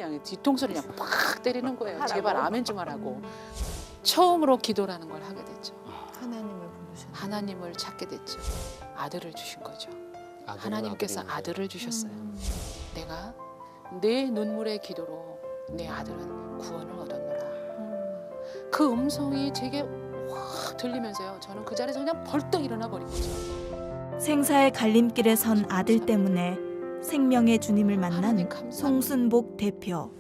그냥 뒤통수를 그냥 팍 때리는 거예요. 제발 아멘 좀 하라고. 처음으로 기도라는 걸 하게 됐죠. 하나님을 부르셨어요. 하나님을 찾게 됐죠. 아들을 주신 거죠. 아들은 하나님께서 아들인데. 아들을 주셨어요. 내가 내 눈물의 기도로 내 아들은 구원을 얻었노라. 그 음성이 제게 확 들리면서요. 저는 그 자리에서 그냥 벌떡 일어나 버린 거죠. 생사의 갈림길에 선 아들 때문에 생명의 주님을 만난 하나님 감사합니다. 송순복 대표.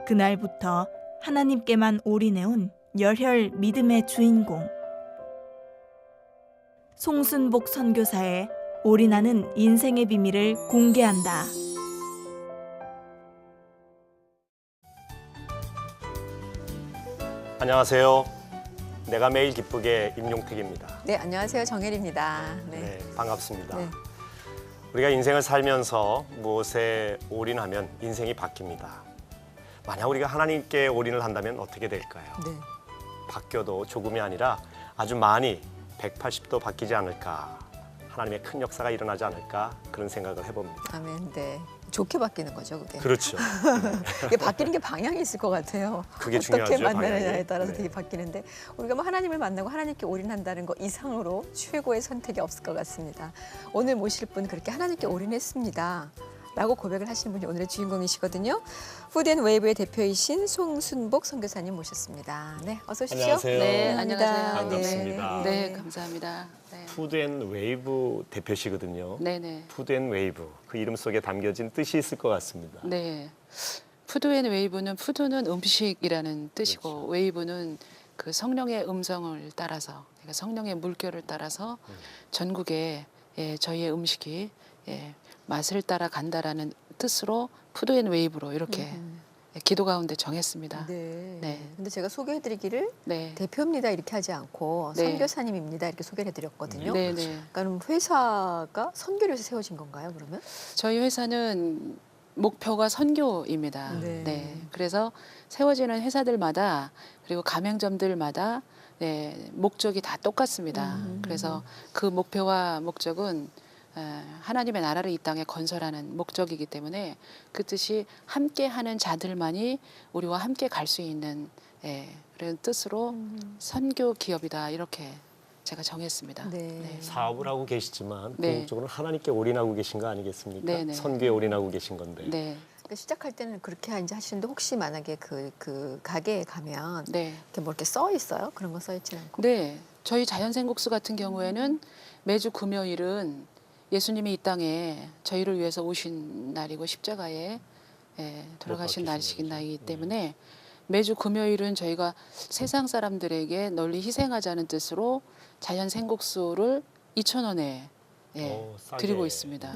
그날부터 하나님께만 올인해온 열혈 믿음의 주인공. 송순복 선교사의 올인하는 인생의 비밀을 공개한다. 안녕하세요. 내가 매일 기쁘게 임용택입니다. 네, 안녕하세요. 정혜리입니다. 네, 반갑습니다. 네. 우리가 인생을 살면서 무엇에 올인하면 인생이 바뀝니다. 만약 우리가 하나님께 올인을 한다면 어떻게 될까요? 네. 바뀌어도 조금이 아니라 아주 많이 180도 바뀌지 않을까. 하나님의 큰 역사가 일어나지 않을까 그런 생각을 해봅니다. 아멘. 네. 좋게 바뀌는 거죠, 그게. 그렇죠. 이게 바뀌는 게 방향이 있을 것 같아요. 그게 어떻게 중요하죠, 만나느냐에 방향이. 따라서 네. 되게 바뀌는데 우리가 뭐 하나님을 만나고 하나님께 올인한다는 거 이상으로 최고의 선택이 없을 것 같습니다. 오늘 모실 분 그렇게 하나님께 올인했습니다. 라고 고백을 하시는 분이 오늘의 주인공이시거든요. 푸드앤웨이브의 대표이신 송순복 선교사님 모셨습니다. 네, 어서 오십시오. 안녕하세요. 네, 반갑습니다. 안녕하세요. 반갑습니다. 네, 감사합니다. 네. 푸드앤웨이브 대표시거든요. 네네. 푸드앤웨이브 그 이름 속에 담겨진 뜻이 있을 것 같습니다. 네. 푸드앤웨이브는 푸드는 음식이라는 뜻이고 그렇죠. 웨이브는 그 성령의 음성을 따라서 그러니까 성령의 물결을 따라서 전국에 저희의 음식이 맛을 따라 간다라는 뜻으로 푸드앤웨이브로 이렇게 기도 가운데 정했습니다. 네. 네. 근데 제가 소개해드리기를 네. 대표입니다 이렇게 하지 않고 네. 선교사님입니다 이렇게 소개를 해드렸거든요. 네네. 그러니까 회사가 선교를 위해서 세워진 건가요, 그러면? 저희 회사는 목표가 선교입니다. 네. 네. 그래서 세워지는 회사들마다 그리고 가맹점들마다 목적이 다 똑같습니다. 그래서 그 목표와 목적은 하나님의 나라를 이 땅에 건설하는 목적이기 때문에 그 뜻이 함께하는 자들만이 우리와 함께 갈 수 있는 그런 뜻으로 선교 기업이다 이렇게 제가 정했습니다. 네. 사업을 하고 계시지만 네. 궁극적으로 하나님께 올인하고 계신 거 아니겠습니까? 네네. 선교에 올인하고 계신 건데. 네. 그러니까 시작할 때는 그렇게 이제 하시는데 혹시 만약에 그 가게에 가면 네. 이렇게 뭐 이렇게 써 있어요? 그런 거 써 있지 않고. 네. 저희 자연생국수 같은 경우에는 매주 금요일은 예수님이 이 땅에 저희를 위해서 오신 날이고 십자가에 돌아가신 날이기 거죠. 때문에 매주 금요일은 저희가 세상 사람들에게 널리 희생하자는 뜻으로 자연생국수를 2,000원에 싸게. 드리고 있습니다.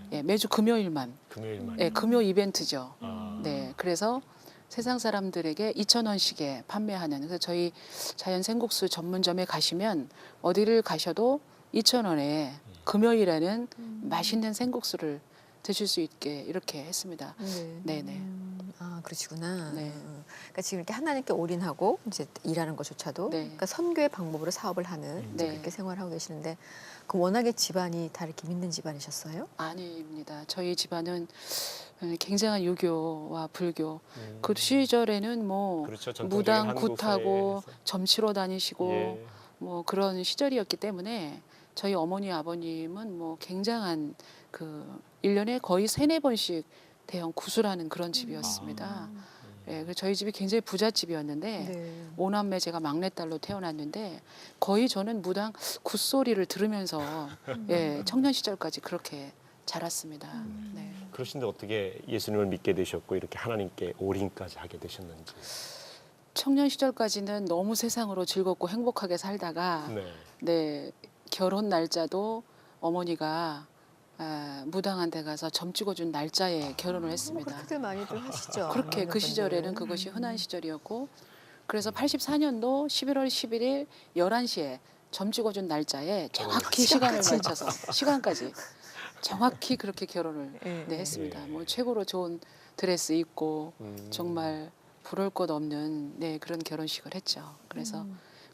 네. 매주 금요일만. 금요일만. 금요 이벤트죠. 아. 네, 그래서 세상 사람들에게 2,000원씩에 판매하는 그래서 저희 자연생국수 전문점에 가시면 어디를 가셔도 2,000원에 금요일에는 맛있는 생국수를 드실 수 있게 이렇게 했습니다. 네네. 아, 그러시구나. 네. 그러니까 지금 이렇게 하나님께 올인하고 이제 일하는 것조차도 네. 그러니까 선교의 방법으로 사업을 하는 이제 네. 그렇게 생활하고 계시는데 그 워낙에 집안이 다 이렇게 믿는 집안이셨어요? 아닙니다. 저희 집안은 굉장한 유교와 불교. 그 시절에는 뭐 그렇죠. 전통적인 무당 한국 굿하고 사회에서. 점치러 다니시고 예. 뭐 그런 시절이었기 때문에 저희 어머니 아버님은 뭐 굉장한 그 1년에 거의 3-4번씩 대형 구슬하는 그런 집이었습니다. 그래서 저희 집이 굉장히 부잣집이었는데 네. 5남매 제가 막내딸로 태어났는데 거의 저는 무당 굿소리를 들으면서 청년 시절까지 그렇게 자랐습니다. 네. 그러신데 어떻게 예수님을 믿게 되셨고 이렇게 하나님께 올인까지 하게 되셨는지. 청년 시절까지는 너무 세상으로 즐겁고 행복하게 살다가 네, 결혼 날짜도 어머니가 무당한테 가서 점 찍어준 날짜에 결혼을 했습니다. 그렇게들 많이들 하시죠. 그렇게 그 많은 시절에는 분들. 그것이 흔한 시절이었고 그래서 84년도 11월 11일 11시에 점 찍어준 날짜에 정확히 시간을 맞춰서 시간까지 정확히 그렇게 결혼을 네. 했습니다. 네. 뭐 최고로 좋은 드레스 입고 정말 부러울 것 없는 그런 결혼식을 했죠. 그래서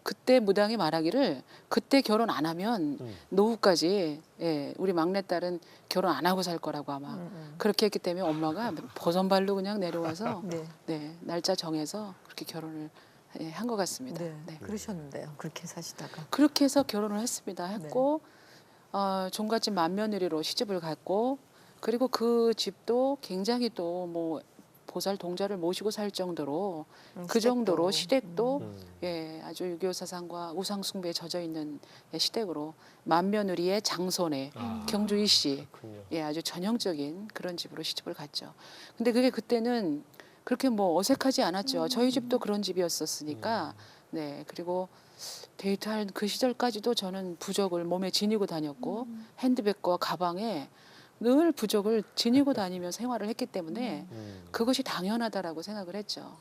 그때 무당이 말하기를 그때 결혼 안 하면 노후까지 우리 막내딸은 결혼 안 하고 살 거라고 아마 그렇게 했기 때문에 엄마가 버선발로 그냥 내려와서 네. 날짜 정해서 그렇게 결혼을 한 것 같습니다. 네. 네. 그러셨는데요. 그렇게 사시다가. 그렇게 해서 결혼을 했습니다. 했고 종갓집 맏며느리로 시집을 갔고 그리고 그 집도 굉장히 또 뭐 보살 동자를 모시고 살 정도로 그 정도로 시댁도 아주 유교 사상과 우상 숭배에 젖어 있는 시댁으로 맏며느리의 장손의 경주이 씨 그렇군요. 아주 전형적인 그런 집으로 시집을 갔죠. 근데 그게 그때는 그렇게 뭐 어색하지 않았죠. 저희 집도 그런 집이었었으니까. 네. 그리고 데이트할 그 시절까지도 저는 부적을 몸에 지니고 다녔고 핸드백과 가방에 늘 부적을 지니고 다니며 생활을 했기 때문에 그것이 당연하다라고 생각을 했죠.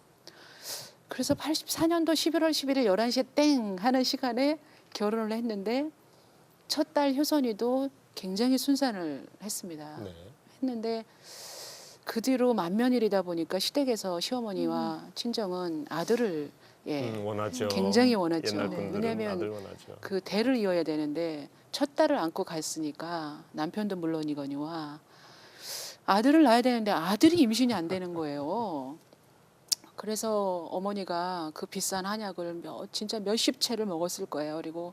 그래서 84년도 11월 11일 11시에 땡 하는 시간에 결혼을 했는데 첫 딸 효선이도 굉장히 순산을 했습니다. 네. 했는데 그 뒤로 맏며느리다 보니까 시댁에서 시어머니와 친정은 아들을 원하죠. 굉장히 원했죠. 옛날 네. 분들은 왜냐하면 아들 원하죠. 그 대를 이어야 되는데 첫 딸을 안고 갔으니까 남편도 물론이거니와 아들을 낳아야 되는데 아들이 임신이 안 되는 거예요. 그래서 어머니가 그 비싼 한약을 진짜 몇십 채를 먹었을 거예요. 그리고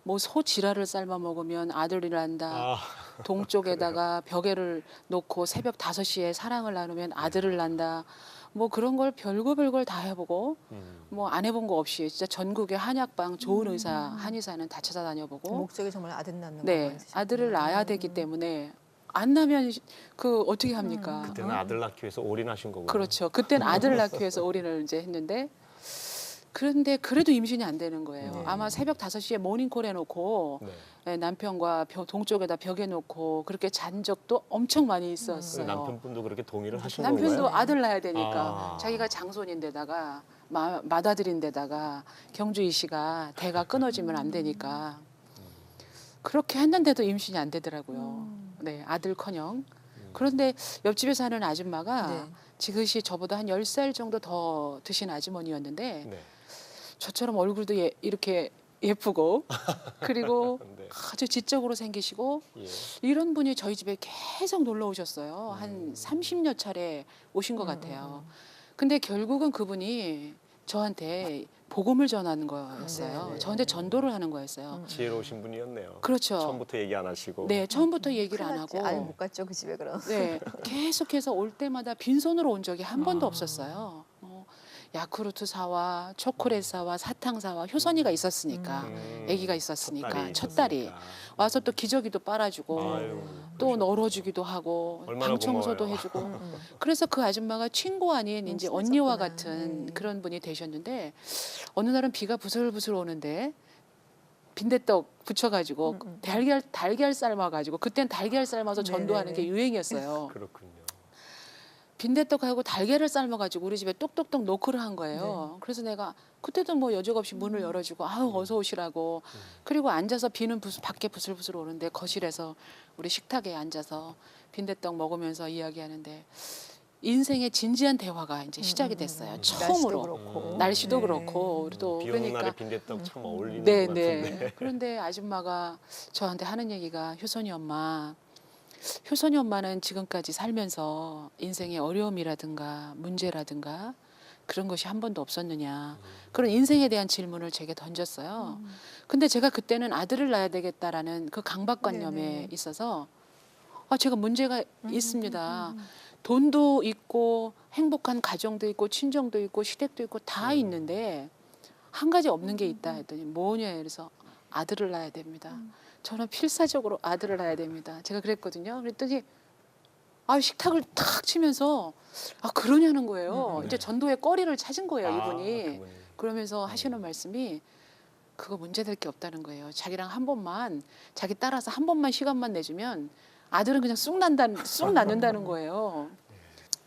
뭐 소 지랄을 삶아 먹으면 아들이 난다. 동쪽에다가 벽에를 놓고 새벽 5시에 사랑을 나누면 아들을 난다. 뭐 그런 걸 별걸 다 해보고 뭐 안 해본 거 없이 진짜 전국의 한약방 좋은 의사 한의사는 다 찾아다녀보고 목적이 정말 아들 낳는 네 것만 있으셨구나. 아들을 낳아야 되기 때문에 안 나면 그 어떻게 합니까? 그때는 아들 낳기 위해서 올인하신 거군요. 그렇죠. 그때는 아들을 낳기 위해서 올인을 이제 했는데 그런데 그래도 임신이 안 되는 거예요. 네. 아마 새벽 5시에 모닝콜 해놓고 네. 남편과 동쪽에다 벽에 놓고 그렇게 잔 적도 엄청 많이 있었어요. 남편분도 그렇게 동의를 하신 남편도 건가요? 아들 낳아야 되니까 아. 자기가 장손인데다가 맏아들인데다가 경주이 씨가 대가 끊어지면 안 되니까 그렇게 했는데도 임신이 안 되더라고요. 네, 아들커녕. 그런데 옆집에 사는 아줌마가 네. 지그시 저보다 한 10살 정도 더 드신 아주머니였는데 네. 저처럼 얼굴도 이렇게 예쁘고 그리고 네. 아주 지적으로 생기시고 예. 이런 분이 저희 집에 계속 놀러 오셨어요. 한 30여 차례 오신 것 같아요. 근데 결국은 그분이 저한테 복음을 전하는 거였어요. 네, 네. 저한테 전도를 하는 거였어요. 지혜로우신 분이었네요. 그렇죠. 처음부터 얘기 안 하시고. 네, 처음부터 얘기를 안 큰일 났지. 하고 아예 못 갔죠 그 집에 그럼. 네, 계속해서 올 때마다 빈손으로 온 적이 한 번도 없었어요. 야쿠르트 사와 초콜릿 사와 사탕 사와 효선이가 있었으니까 아기가 있었으니까 첫 딸이 와서 또 기저귀도 빨아주고 아유, 또 널어주기도 하고 얼마나 방 청소도 고마워요. 해주고 그래서 그 아줌마가 친구 아닌 이제 언니와 친했었구나. 같은 네. 그런 분이 되셨는데 어느 날은 비가 부슬부슬 오는데 빈대떡 부쳐가지고 달걀 삶아가지고 그땐 달걀 삶아서 전도하는 게 유행이었어요. 그렇군요. 빈대떡하고 달걀을 삶아가지고 우리 집에 똑똑똑 노크를 한 거예요. 그래서 내가 그때도 뭐 여적 없이 문을 열어주고 아우 어서 오시라고. 그리고 앉아서 비는 밖에 부슬부슬 오는데 거실에서 우리 식탁에 앉아서 빈대떡 먹으면서 이야기하는데 인생의 진지한 대화가 이제 시작이 됐어요. 처음으로. 날씨도 그렇고. 날씨도 네. 그렇고 또 비 오는 그러니까 날에 빈대떡 참 어울리는 네, 것 네. 같은데. 그런데 아줌마가 저한테 하는 얘기가 효선이 엄마는 지금까지 살면서 인생의 어려움이라든가 문제라든가 그런 것이 한 번도 없었느냐. 그런 인생에 대한 질문을 제게 던졌어요. 근데 제가 그때는 아들을 낳아야 되겠다라는 그 강박관념에 네네. 있어서 제가 문제가 있습니다. 돈도 있고 행복한 가정도 있고 친정도 있고 시댁도 있고 다 있는데 한 가지 없는 게 있다 했더니 뭐냐 그래서 아들을 낳아야 됩니다. 저는 필사적으로 아들을 낳아야 됩니다. 제가 그랬거든요. 그랬더니 식탁을 탁 치면서 그러냐는 거예요. 이제 전도의 꺼리를 찾은 거예요, 이분이. 그분이. 그러면서 하시는 말씀이 그거 문제될 게 없다는 거예요. 자기랑 한 번만 자기 따라서 한 번만 시간만 내주면 아들은 그냥 쑥 낳는다는 거예요.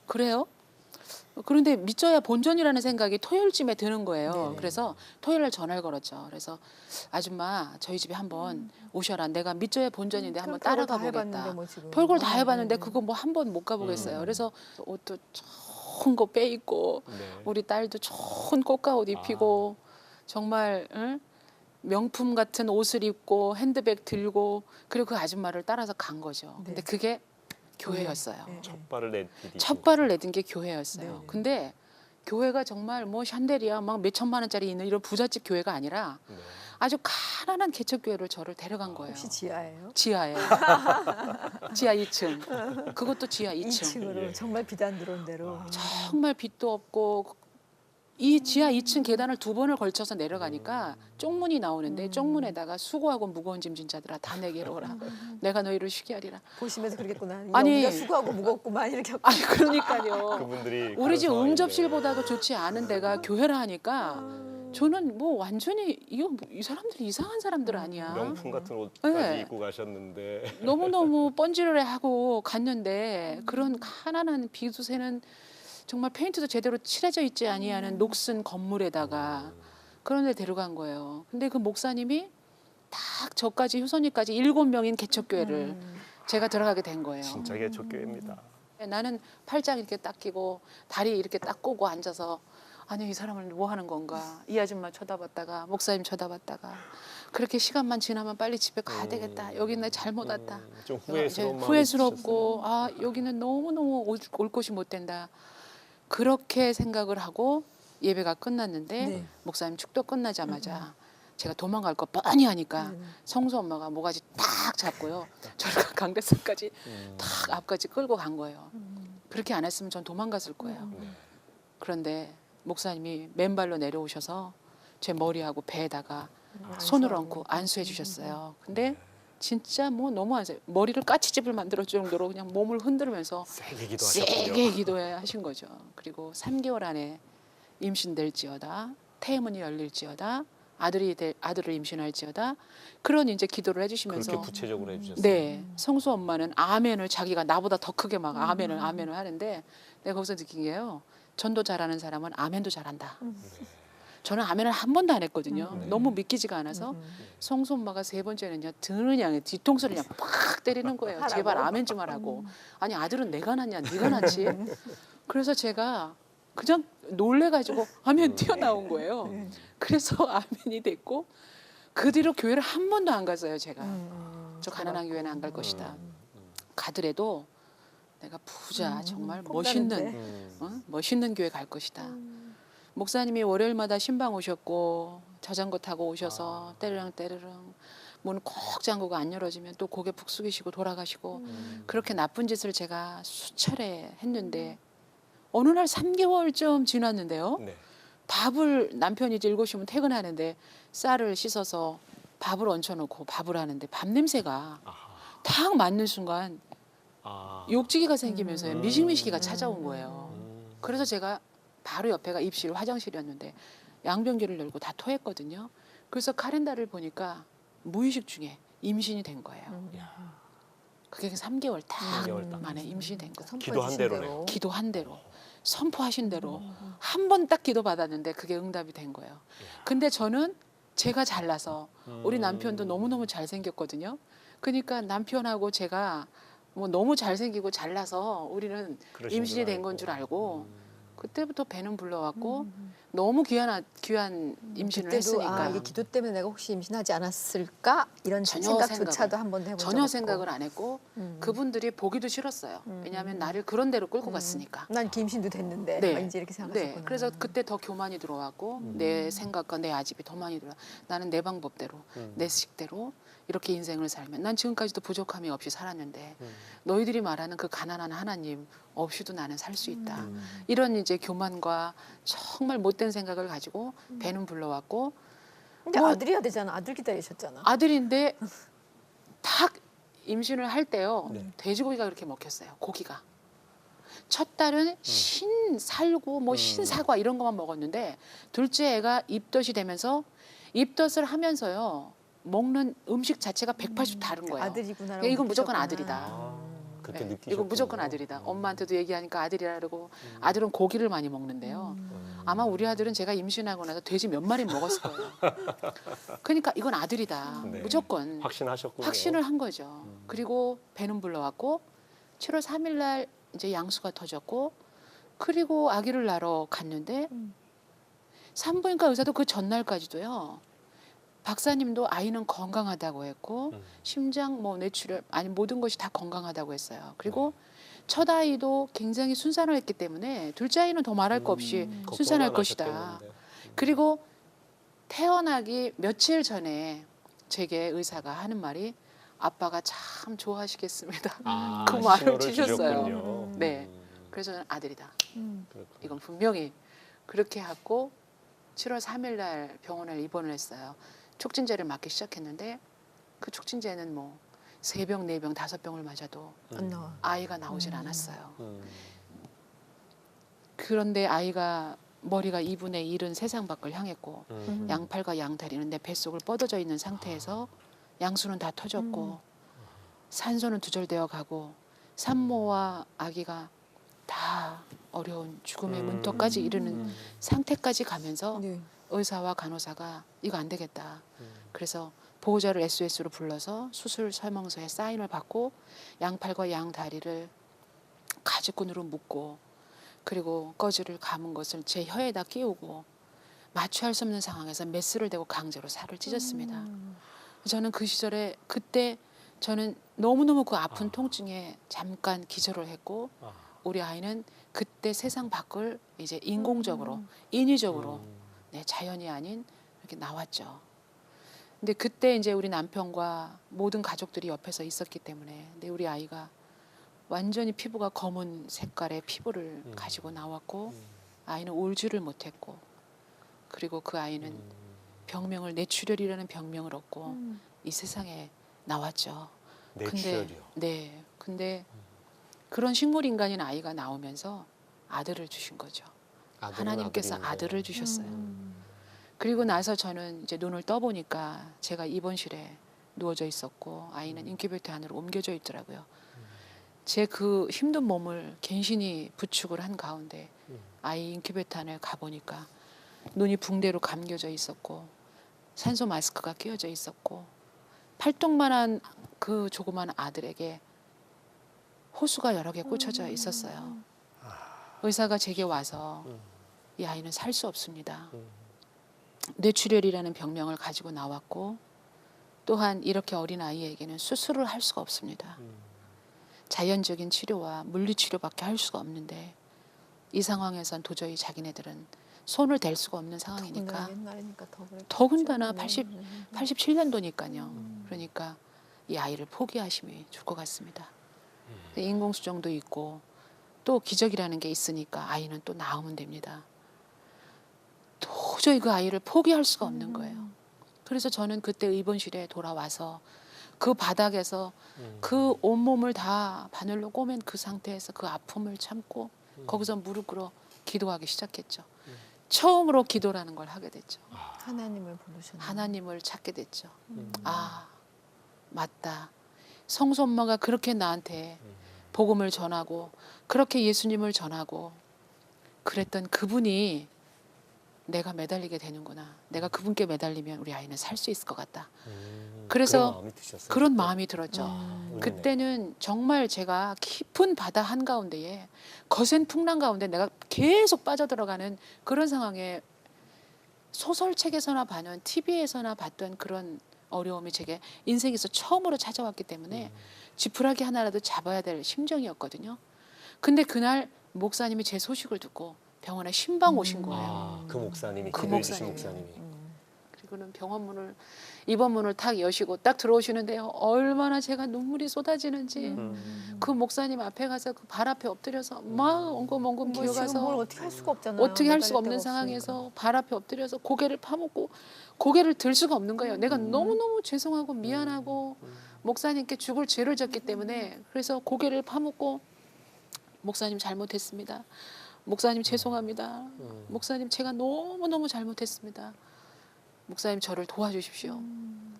그래요? 그런데 믿져야 본전이라는 생각이 토요일쯤에 드는 거예요. 네네. 그래서 토요일날 전화를 걸었죠. 그래서 아줌마 저희 집에 한번 오셔라. 내가 믿져야 본전인데 한번 따라가 보겠다. 뭐 지금. 별걸 다 해봤는데 그거 뭐 한 번 못 가보겠어요. 그래서 옷도 좋은 거 빼입고 네. 우리 딸도 좋은 꽃가옷 입히고 정말 응? 명품 같은 옷을 입고 핸드백 들고 그리고 그 아줌마를 따라서 간 거죠. 네. 근데 그게 교회였어요. 네. 첫 발을 내디디신 첫 발을 내딘 게 교회였어요. 네. 근데 교회가 정말 뭐 샨델이야 막 몇 천만 원짜리 있는 이런 부잣집 교회가 아니라 네. 아주 가난한 개척교회를 저를 데려간 거예요. 혹시 지하예요? 지하에. 지하 2층. 그것도 지하 2층. 2층으로 예. 정말 비단 들어온 대로. 정말 빛도 없고 이 지하 2층 계단을 2번을 걸쳐서 내려가니까 쪽문이 나오는데 쪽문에다가 수고하고 무거운 짐 진자들아 다 내게로 오라. 내가 너희를 쉬게 하리라. 보시면서 그러겠구나. 아니. 여기가 수고하고 무겁구만 이렇게. 아니 그러니까요. 그분들이 우리 집 그런 상황인데. 응접실보다도 좋지 않은 데가 교회라 하니까 저는 뭐 완전히 이거 뭐이 사람들이 이상한 사람들 아니야. 명품 같은 옷까지 네. 입고 가셨는데 너무너무 뻔지르르하고 갔는데 그런 가난한 비두새는 정말 페인트도 제대로 칠해져 있지 아니하는 녹슨 건물에다가 그런 데 데려간 거예요. 근데 그 목사님이 딱 저까지 효선이까지 7명인 개척교회를 제가 들어가게 된 거예요. 진짜 개척교회입니다. 나는 팔짱 이렇게 딱 끼고 다리 이렇게 딱 꼬고 앉아서 아니 이 사람을 뭐 하는 건가 이 아줌마 쳐다봤다가 목사님 쳐다봤다가 그렇게 시간만 지나면 빨리 집에 가야 되겠다. 여기 내 잘못 왔다. 좀 이제 후회스러운 마음이 후회스럽고 아 여기는 너무너무 올 곳이 못 된다. 그렇게 생각을 하고 예배가 끝났는데 네. 목사님 축도 끝나자마자 제가 도망갈 거 뻔히 하니까 네. 성수 엄마가 모가지 딱 잡고요. 저를 강대상까지 있었어요. 딱 앞까지 끌고 간 거예요. 그렇게 안 했으면 전 도망갔을 거예요. 네. 그런데 목사님이 맨발로 내려오셔서 제 머리하고 배에다가 손을 얹고 안수해 주셨어요. 근데 진짜 뭐 너무 안수해. 머리를 까치집을 만들어 줄 정도로 그냥 몸을 흔들면서 세게 기도하셨군요. 세게 기도해 하신 거죠. 그리고 3개월 안에 임신될지어다, 태문이 열릴지어다, 아들을 임신할지어다 그런 이제 기도를 해주시면서 그렇게 구체적으로 해주셨어요. 네 성수 엄마는 아멘을 자기가 나보다 더 크게 막 아멘을 하는데 내가 거기서 느낀 게요. 전도 잘하는 사람은 아멘도 잘한다. 저는 아멘을 한 번도 안 했거든요. 너무 믿기지가 않아서 성수 엄마가 3번째는요 등을 향해 뒤통수를 그냥 팍 때리는 거예요. 제발 아멘 좀 하라고. 아니 아들은 내가 낳냐 네가 낳지. 그래서 제가 그냥 놀래가지고 아멘 튀어나온 거예요. 그래서 아멘이 됐고 그 뒤로 교회를 한 번도 안 갔어요. 제가 저 가난한 교회는 안 갈 것이다. 가더라도 내가 부자 정말 멋있는 멋있는 교회 갈 것이다. 목사님이 월요일마다 신방 오셨고 자전거 타고 오셔서 때르릉 문 콕 잠그고 안 열어지면 또 고개 푹 숙이시고 돌아가시고 그렇게 나쁜 짓을 제가 수차례 했는데 어느 날 3개월쯤 지났는데요. 네. 밥을 남편이 이제 7시면 퇴근하는데 쌀을 씻어서 밥을 얹혀놓고 밥을 하는데 밥 냄새가 아하. 탁 맞는 순간 아. 욕지기가 생기면서 미식미식이가 찾아온 거예요. 음. 그래서 제가 바로 옆에가 입실 화장실이었는데 양변기를 열고 다 토했거든요. 그래서 카렌다를 보니까 무의식 중에 임신이 된 거예요. 그게 3개월 딱 3개월 딱. 만에 임신이 된 거예요. 기도한 대로네요. 기도한 대로 선포하신 대로 한 번 딱 기도 받았는데 그게 응답이 된 거예요. 근데 저는 제가 잘나서 우리 남편도 너무너무 잘생겼거든요. 그러니까 남편하고 제가 뭐 너무 잘생기고 잘나서 우리는 그러신 임신이 줄 된 건 줄 알고 음. 그때부터 배는 불러왔고 너무 귀한 임신을 그때도 했으니까 아, 이게 기도 때문에 내가 혹시 임신하지 않았을까 이런 전혀 생각조차도 한번 해본 적 전혀 없고. 생각을 안 했고 그분들이 보기도 싫었어요. 왜냐하면 나를 그런 데로 끌고 갔으니까. 난 임신도 됐는데 네. 막 이제 이렇게 생각하셨구나. 네, 그래서 그때 더 교만이 들어왔고 내 생각과 내 아집이 더 많이 들어. 나는 내 방법대로, 내 식대로 이렇게 인생을 살면 난 지금까지도 부족함이 없이 살았는데 너희들이 말하는 그 가난한 하나님 없이도 나는 살 수 있다. 이런 이제 교만과 정말 못된 생각을 가지고 배는 불러왔고 근데 뭐- 아들이야 되잖아. 아들 기다리셨잖아. 아들인데 탁 임신을 할 때요 네. 돼지고기가 그렇게 먹혔어요. 고기가. 첫 딸은 신살구 뭐 신사과 이런 것만 먹었는데 둘째 애가 입덧이 되면서 입덧을 하면서요 먹는 음식 자체가 180 다른 거예요. 아들이구나라고 이건 무조건 느끼셨구나. 아들이다. 아, 그렇게 네, 느끼셨군요. 이거 무조건 아들이다. 엄마한테도 얘기하니까 아들이라 그러고 아들은 고기를 많이 먹는데요. 아마 우리 아들은 제가 임신하고 나서 돼지 몇 마리 먹었을 거예요. 그러니까 이건 아들이다. 네. 무조건 확신하셨군요. 확신을 한 거죠. 그리고 배는 불러왔고 7월 3일 날 이제 양수가 터졌고 그리고 아기를 낳으러 갔는데 산부인과 의사도 그 전날까지도요. 박사님도 아이는 건강하다고 했고 심장 뭐 뇌출혈 아니 모든 것이 다 건강하다고 했어요. 그리고 첫 아이도 굉장히 순산을 했기 때문에 둘째 아이는 더 말할 거 없이 순산할 것이다. 그리고 태어나기 며칠 전에 제게 의사가 하는 말이 아빠가 참 좋아하시겠습니다. 그 말을 주셨어요. 네. 그래서 저는 아들이다. 이건 분명히 그렇게 하고 7월 3일 날 병원에 입원을 했어요. 촉진제를 맞기 시작했는데 그 촉진제는 뭐 3병, 4병, 5병을 맞아도 안 나와. 아이가 나오질 않았어요. 그런데 아이가 머리가 2분의 1은 세상 밖을 향했고 양팔과 양다리는 내 뱃속을 뻗어져 있는 상태에서 양수는 다 터졌고 산소는 두절되어 가고 산모와 아기가 다 어려운 죽음의 문턱까지 이르는 상태까지 가면서 네. 의사와 간호사가 이거 안 되겠다. 그래서 보호자를 SOS로 불러서 수술 설명서에 사인을 받고 양팔과 양다리를 가죽끈으로 묶고 그리고 꺼지를 감은 것을 제 혀에다 끼우고 마취할 수 없는 상황에서 메스를 대고 강제로 살을 찢었습니다. 저는 그 시절에 그때 저는 너무너무 그 아픈 통증에 잠깐 기절을 했고 우리 아이는 그때 세상 밖을 이제 인공적으로 인위적으로 네, 자연이 아닌 이렇게 나왔죠. 근데 그때 이제 우리 남편과 모든 가족들이 옆에서 있었기 때문에 근데 우리 아이가 완전히 피부가 검은 색깔의 피부를 가지고 나왔고 아이는 울지를 못했고 그리고 그 아이는 병명을 뇌출혈이라는 병명을 얻고 이 세상에 나왔죠. 뇌출혈이요. 네. 근데 그런 식물 인간인 아이가 나오면서 아들을 주신 거죠. 하나님께서 아들을 주셨어요. 그리고 나서 저는 이제 눈을 떠보니까 제가 입원실에 누워져 있었고 아이는 인큐베이터 안으로 옮겨져 있더라고요. 제 그 힘든 몸을 괜시히 부축을 한 가운데 아이 인큐베이터 안에 가보니까 눈이 붕대로 감겨져 있었고 산소 마스크가 끼워져 있었고 팔뚝만한 그 조그만 아들에게 호수가 여러 개 꽂혀져 있었어요. 의사가 제게 와서 이 아이는 살 수 없습니다. 뇌출혈이라는 병명을 가지고 나왔고 또한 이렇게 어린 아이에게는 수술을 할 수가 없습니다. 자연적인 치료와 물리치료밖에 할 수가 없는데 이 상황에선 도저히 자기네들은 손을 댈 수가 없는 상황이니까 옛날이니까 더 그랬겠죠. 더군다나 87년도니까요. 그러니까 이 아이를 포기하심이 좋을 것 같습니다. 인공수정도 있고 또 기적이라는 게 있으니까 아이는 또 나오면 됩니다. 도저히 그 아이를 포기할 수가 없는 거예요. 그래서 저는 그때 입원실에 돌아와서 그 바닥에서 그 온몸을 다 바늘로 꼬맨 그 상태에서 그 아픔을 참고 거기서 무릎 꿇어 기도하기 시작했죠. 처음으로 기도라는 걸 하게 됐죠. 하나님을 부르셨네요. 하나님을 찾게 됐죠. 아, 맞다. 성소 엄마가 그렇게 나한테 복음을 전하고 그렇게 예수님을 전하고 그랬던 그분이 내가 매달리게 되는구나. 내가 그분께 매달리면 우리 아이는 살 수 있을 것 같다. 그래서 그런 마음이 들었죠. 그때는 정말 제가 깊은 바다 한가운데에 거센 풍랑 가운데 내가 계속 빠져들어가는 그런 상황에 소설책에서나 봐는 TV에서나 봤던 그런 어려움이 제게 인생에서 처음으로 찾아왔기 때문에 지푸라기 하나라도 잡아야 될 심정이었거든요. 근데 그날 목사님이 제 소식을 듣고 병원에 신방 오신 거예요. 그 목사님이 그 기도해 주신 목사님이. 목사님이. 그리고는 병원 문을 입원 문을 탁 여시고 딱 들어오시는데요. 얼마나 제가 눈물이 쏟아지는지 그 목사님 앞에 가서 그 발 앞에 엎드려서 막 엉금엉금 지금 뭘 기어가서 어떻게 할 수가 없잖아요. 어떻게 할 수가 매달릴 없는 데가 상황에서 발 앞에 엎드려서 고개를 파묻고 고개를 들 수가 없는 거예요. 내가 너무너무 죄송하고 미안하고 목사님께 죽을 죄를 졌기 때문에 그래서 고개를 파묻고 목사님 잘못했습니다. 목사님 죄송합니다. 목사님 제가 너무너무 잘못했습니다. 목사님 저를 도와주십시오.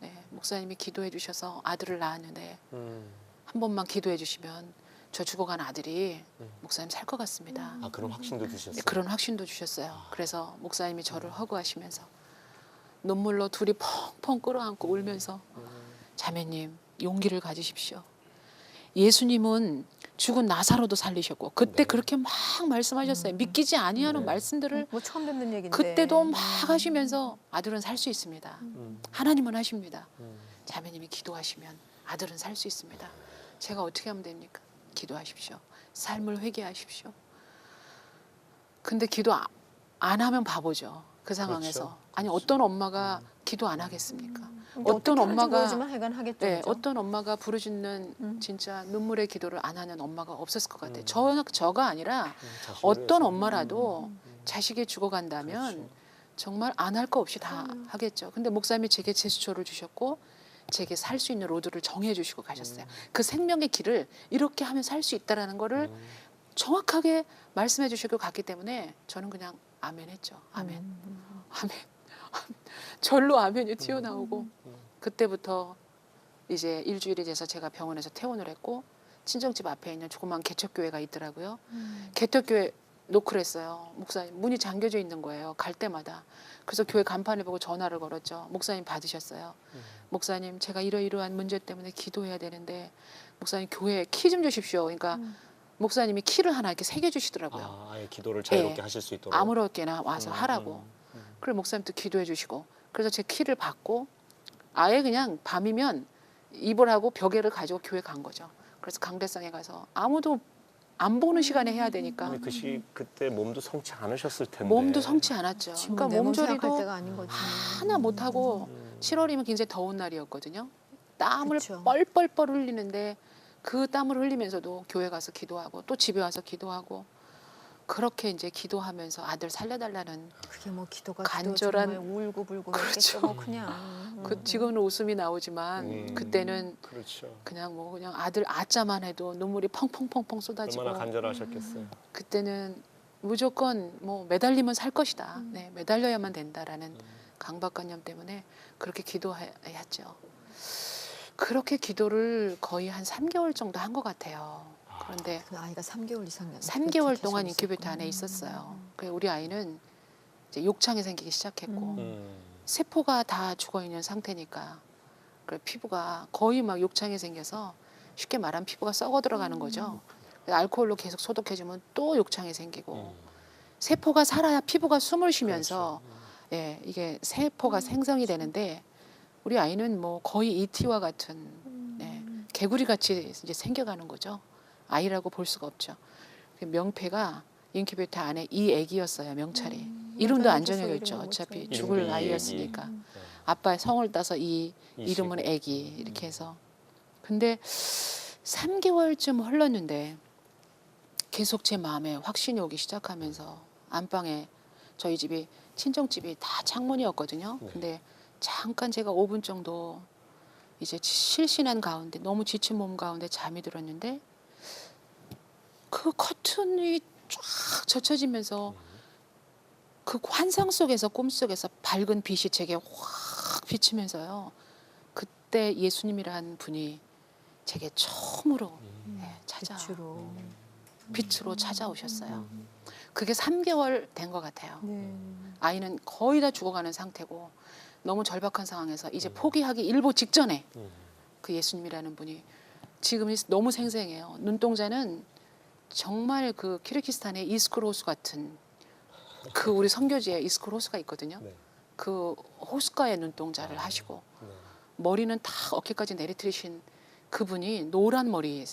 네, 목사님이 기도해 주셔서 아들을 낳았는데 한 번만 기도해 주시면 저 죽어간 아들이 목사님 살 것 같습니다. 아, 그런 확신도 주셨어요. 네, 그런 확신도 주셨어요. 그래서 목사님이 저를 허구하시면서 눈물로 둘이 펑펑 끌어안고 울면서 자매님 용기를 가지십시오. 예수님은 죽은 나사로도 살리셨고 그때 네. 그렇게 막 말씀하셨어요. 믿기지 아니하는 네. 말씀들을 뭐 처음 듣는 얘기인데. 그때도 막 하시면서 아들은 살 수 있습니다. 하나님은 하십니다. 음. 자매님이 기도하시면 아들은 살 수 있습니다. 제가 어떻게 하면 됩니까? 기도하십시오. 삶을 회개하십시오. 근데 기도 안 하면 바보죠. 그 상황에서. 그렇죠. 아니 어떤 엄마가 기도 안 하겠습니까? 근데 어떤 어떻게 하는지 엄마가 모르지만 하여간 하겠죠. 네, 그죠? 어떤 엄마가 부르짖는 진짜 눈물의 기도를 안 하는 엄마가 없었을 것 같아요. 저가 아니라 자식을 어떤 위해서. 엄마라도 자식이 죽어간다면 그렇죠. 정말 안 할 거 없이 다 하겠죠. 근데 목사님이 제게 제스처를 주셨고 제게 살 수 있는 로드를 정해 주시고 가셨어요. 그 생명의 길을 이렇게 하면 살 수 있다라는 거를 정확하게 말씀해 주시고 갔기 때문에 저는 그냥 아멘 했죠. 아멘. 아멘. 절로 아멘이 튀어나오고 그때부터 이제 일주일이 돼서 제가 병원에서 퇴원을 했고 친정집 앞에 있는 조그만 개척교회가 있더라고요. 개척교회 노크를 했어요. 목사님 문이 잠겨져 있는 거예요. 갈 때마다. 그래서 교회 간판을 보고 전화를 걸었죠. 목사님 받으셨어요. 목사님 제가 이러이러한 문제 때문에 기도해야 되는데 목사님 교회에 키 좀 주십시오. 그러니까 목사님이 키를 하나 이렇게 새겨주시더라고요. 아, 아예 기도를 자유롭게 네. 하실 수 있도록. 아무렇게나 와서 하라고. 그리고 목사님 또 기도해 주시고 그래서 제 키를 받고 아예 그냥 밤이면 이불하고 벽에를 가지고 교회 간 거죠. 그래서 강대상에 가서 아무도 안 보는 시간에 해야 되니까 근데 그때 몸도 성치 않으셨을 텐데. 몸도 성치 않았죠. 지금 그러니까 내 몸 생각할 몸조리도 때가 아닌 거지. 하나 못하고 7월이면 굉장히 더운 날이었거든요. 땀을 그쵸. 뻘뻘뻘 흘리는데 그 땀을 흘리면서도 교회 가서 기도하고 또 집에 와서 기도하고 그렇게 이제 기도하면서 아들 살려달라는 그게 뭐 기도가 간절한- 기도 정말 울고 불고 그렇죠. 뭐 그냥. 그 지금은 웃음이 나오지만 그때는 그렇죠. 그냥 뭐 그냥 아들 아짜만 해도 눈물이 펑펑펑펑 쏟아지고 얼마나 간절하셨겠어요. 그때는 무조건 뭐 매달리면 살 것이다. 네, 매달려야만 된다라는 강박관념 때문에 그렇게 기도했죠. 그렇게 기도를 거의 한 3개월 정도 한 것 같아요. 그런데 그 아이가 3개월 이상 3개월 동안 인큐베이터 안에 있었어요. 그래서 우리 아이는 이제 욕창이 생기기 시작했고 세포가 다 죽어 있는 상태니까 그 피부가 거의 막 욕창이 생겨서 쉽게 말하면 피부가 썩어 들어가는 거죠. 알코올로 계속 소독해주면 또 욕창이 생기고 세포가 살아야 피부가 숨을 쉬면서 예, 이게 세포가 생성이 되는데 우리 아이는 뭐 거의 ET와 같은 예, 개구리 같이 이제 생겨가는 거죠. 아이라고 볼 수가 없죠. 명패가 인큐베이터 안에 이 애기였어요. 명찰이. 이름도 안 맞아요. 정해졌죠. 이름이 어차피 뭐죠? 죽을 이름도 이 아이였으니까. 애기. 아빠의 성을 따서 이 이시고. 이름은 애기 이렇게 해서. 근데 3개월쯤 흘렀는데 계속 제 마음에 확신이 오기 시작하면서 안방에 저희 집이 친정집이 다 창문이었거든요. 네. 근데 잠깐 제가 5분 정도 이제 실신한 가운데 너무 지친 몸 가운데 잠이 들었는데 그 커튼이 쫙 젖혀지면서 그 환상 속에서 꿈속에서 밝은 빛이 제게 확 비치면서요. 그때 예수님이란 분이 제게 처음으로 빛으로. 빛으로 찾아오셨어요. 그게 3개월 된 것 같아요. 네. 아이는 거의 다 죽어가는 상태고 너무 절박한 상황에서 이제 포기하기 일보 직전에 그 예수님이라는 분이 지금 너무 생생해요. 눈동자는 정말 그 키르기스탄의 이스쿨 호수 같은 그 우리 선교지에 이스쿨 호수가 있거든요. 네. 그 호숫가에 눈동자를 하시고 네. 머리는 다 어깨까지 내리트리신 그분이 노란 머리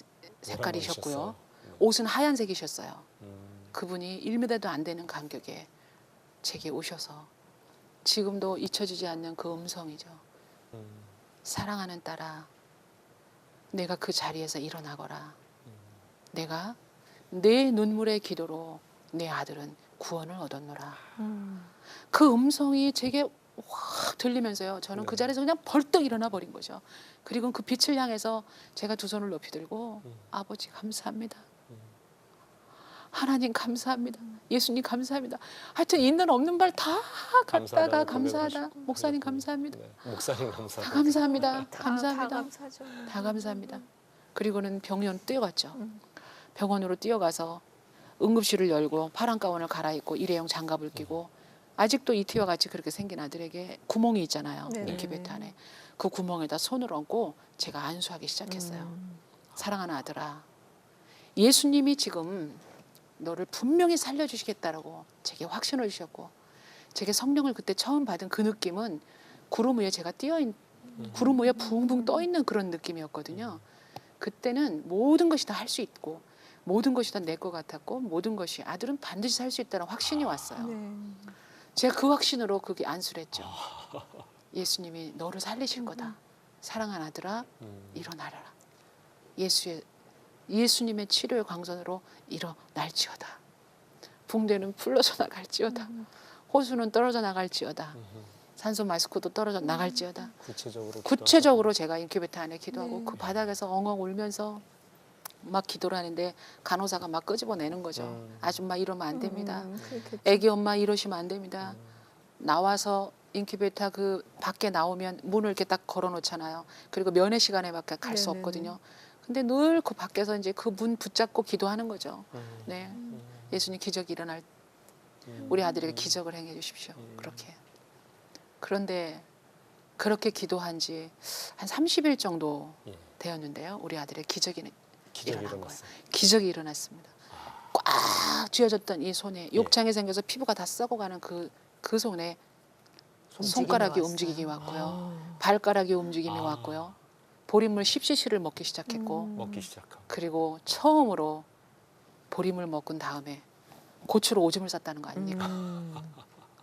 색깔이셨고요. 머리셨어요. 옷은 하얀색이셨어요. 그분이 1m도 안 되는 간격에 제게 오셔서 지금도 잊혀지지 않는 그 음성이죠. 사랑하는 딸아, 내가 그 자리에서 일어나거라. 내가 내 눈물의 기도로 내 아들은 구원을 얻었노라. 그 음성이 제게 확 들리면서요. 저는 그 네. 자리에서 그냥 벌떡 일어나 버린 거죠. 그리고 그 빛을 향해서 제가 두 손을 높이 들고 아버지 감사합니다. 하나님 감사합니다. 예수님 감사합니다. 하여튼 있는 없는 발 다 갔다가 감사하다고 감사하다. 고백하시고. 목사님 감사합니다. 네. 목사님 다 감사합니다. 감사합니다. 다 감사합니다. 감사죠. 다 감사합니다. 그리고는 병원 뛰어갔죠. 병원으로 뛰어가서 응급실을 열고 파란 가운을 갈아입고 일회용 장갑을 끼고 아직도 이티와 같이 그렇게 생긴 아들에게 구멍이 있잖아요. 네네. 인큐베이터 안에. 그 구멍에다 손을 얹고 제가 안수하기 시작했어요. 사랑하는 아들아, 예수님이 지금 너를 분명히 살려주시겠다라고 제게 확신을 주셨고, 제게 성령을 그때 처음 받은 그 느낌은 구름 위에 제가 구름 위에 붕붕 떠 있는 그런 느낌이었거든요. 그때는 모든 것이 다 할 수 있고 모든 것이 다 내 것 같았고 모든 것이 아들은 반드시 살 수 있다는 확신이 왔어요. 네. 제가 그 확신으로 그게 안수를 했죠. 예수님이 너를 살리실 거다. 사랑하는 아들아 일어나라. 예수님의 치료의 광선으로 일어날지어다. 붕대는 풀러져 나갈지어다. 호수는 떨어져 나갈지어다. 산소 마스크도 떨어져 나갈지어다. 구체적으로 제가 인큐베이터 안에 기도하고 네. 그 바닥에서 엉엉 울면서 막 기도를 하는데 간호사가 막 끄집어내는 거죠. 아줌마 이러면 안 됩니다. 그렇겠죠. 애기 엄마 이러시면 안 됩니다. 나와서 인큐베이터 그 밖에 나오면 문을 이렇게 딱 걸어놓잖아요. 그리고 면회 시간에밖에 갈 수 네네네. 없거든요. 근데 늘 그 밖에서 이제 그 문 붙잡고 기도하는 거죠. 네, 예수님 기적이 일어날 우리 아들에게 기적을 행해 주십시오. 그렇게. 그런데 그렇게 기도한 지 한 30일 정도 예. 되었는데요. 우리 아들의 기적이 일어난 거예요. 일어났어요. 기적이 일어났습니다. 꽉 쥐어졌던 이 손에 욕창이 생겨서 피부가 다 썩어가는 그 손에 손가락이 움직이기 왔고요. 발가락이 움직임이 왔고요. 보리물 10cc를 먹기 시작했고 먹기 시작하고. 그리고 처음으로 보리물 먹은 다음에 고추로 오줌을 쌌다는 거 아닙니까?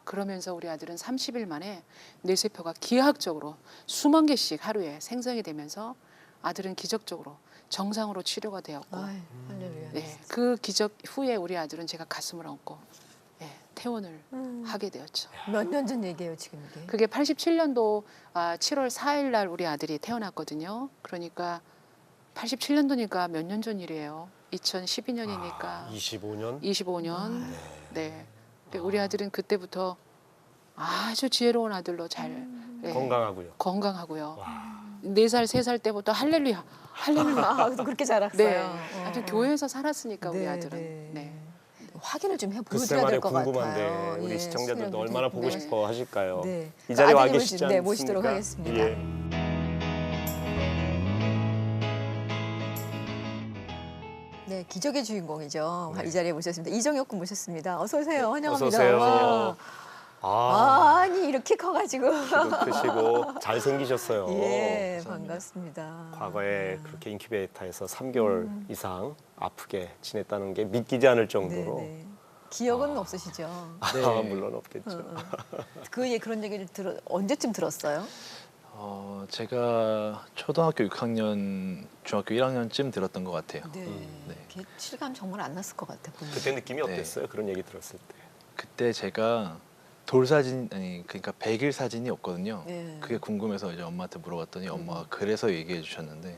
그러면서 우리 아들은 30일 만에 뇌세포가 기하학적으로 수만 개씩 하루에 생성이 되면서 아들은 기적적으로 정상으로 치료가 되었고 아이, 할렐루야. 네, 그 기적 후에 우리 아들은 제가 가슴을 얹고 퇴원을 하게 되었죠. 몇 년 전 얘기예요, 지금 이게? 그게 87년도 7월 4일 날 우리 아들이 태어났거든요. 그러니까 87년도니까 몇 년 전 일이에요. 2012년이니까 25년. 25년. 네. 근데 우리 아들은 그때부터 아주 지혜로운 아들로 잘 건강하고요. 건강하고요. 와. 4살, 3살 때부터 할렐루야, 할렐루야. 아, 또 그렇게 자랐어요. 네. 어. 아무튼 교회에서 살았으니까 우리 네, 아들은. 네. 네. 확인을 좀 그 해보셔야 될 생활에 것 궁금한데 같아요. 우리 예, 시청자들도 수련들이. 얼마나 보고 네. 싶어 하실까요? 네. 이 자리에 와 아드님을 계시지 네, 않습니까? 모시도록 하겠습니다. 예. 네, 기적의 주인공이죠. 네. 이 자리에 모셨습니다. 이정혁 군 모셨습니다. 어서 오세요. 환영합니다. 어서 오세요. 와. 아, 아니 이렇게 커가지고. 키도 크시고 잘 생기셨어요. 예, 반갑습니다. 과거에 그렇게 인큐베이터에서 3개월 이상 아프게 지냈다는 게 믿기지 않을 정도로 네. 기억은 없으시죠? 아, 물론 없겠죠. 그런 얘기를 언제쯤 들었어요? 제가 초등학교 6학년, 중학교 1학년쯤 들었던 것 같아요. 네. 네. 이게 실감 정말 안 났을 것 같아. 보면. 그때 느낌이 어땠어요? 그런 얘기 들었을 때. 그때 제가 돌사진, 그러니까 100일 사진이 없거든요. 네. 그게 궁금해서 이제 엄마한테 물어봤더니 엄마가 그래서 얘기해 주셨는데